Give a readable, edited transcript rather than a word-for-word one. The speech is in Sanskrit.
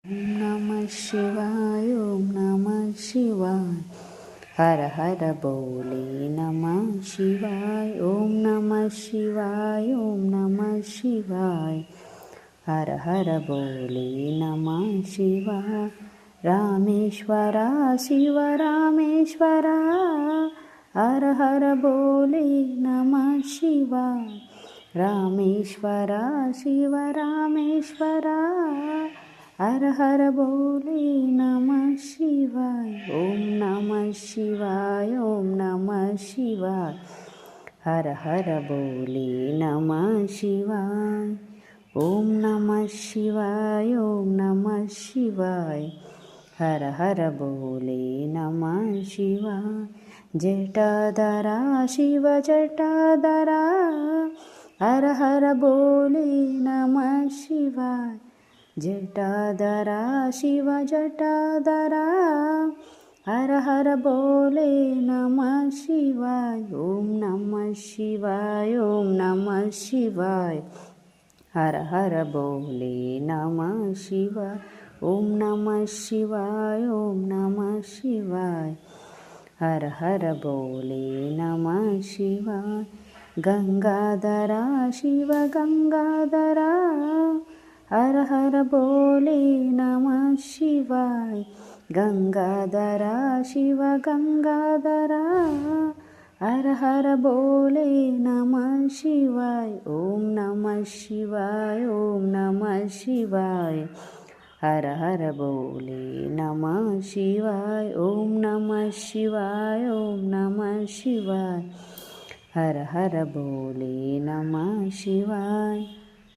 ओम नमः शिवाय ओम नमः शिवाय हर हर बोले नमः शिवाय ओम नमः शिवाय ओम नमः शिवाय हर हर बोले नमः शिवाय रामेश्वरा शिव रामेश्वरा हर हर बोले नमः शिवाय रामेश्वरा शिव रामेश्वरा हर हर बोले नमः शिवाय ओम नमः शिवाय ओम नमः शिवाय हर हर बोले नमः शिवाय ओम नमः शिवाय ओम नमः शिवाय हर हर बोले नमः शिवाय जटाधरा शिव जटाधरा हर हर बोले नमः शिवाय जटाधरा शिव जटाधरा हर हर बोले नमः शिवाय ओम नमः शिवाय ओम नमः शिवाय हर हर बोले नमः शिवाय ओम नमः शिवाय ओम नमः शिवाय हर हर बोले नमः शिवाय गंगाधरा शिव गंगाधरा हर हर बोले नमः शिवाय गंगाधरा शिव गंगाधरा हर हर बोले नमः शिवाय ओम नमः शिवाय ओम नमः शिवाय हर हर बोले नमः शिवाय ओम नमः शिवाय ओम नमः शिवाय हर हर बोले नमः शिवाय।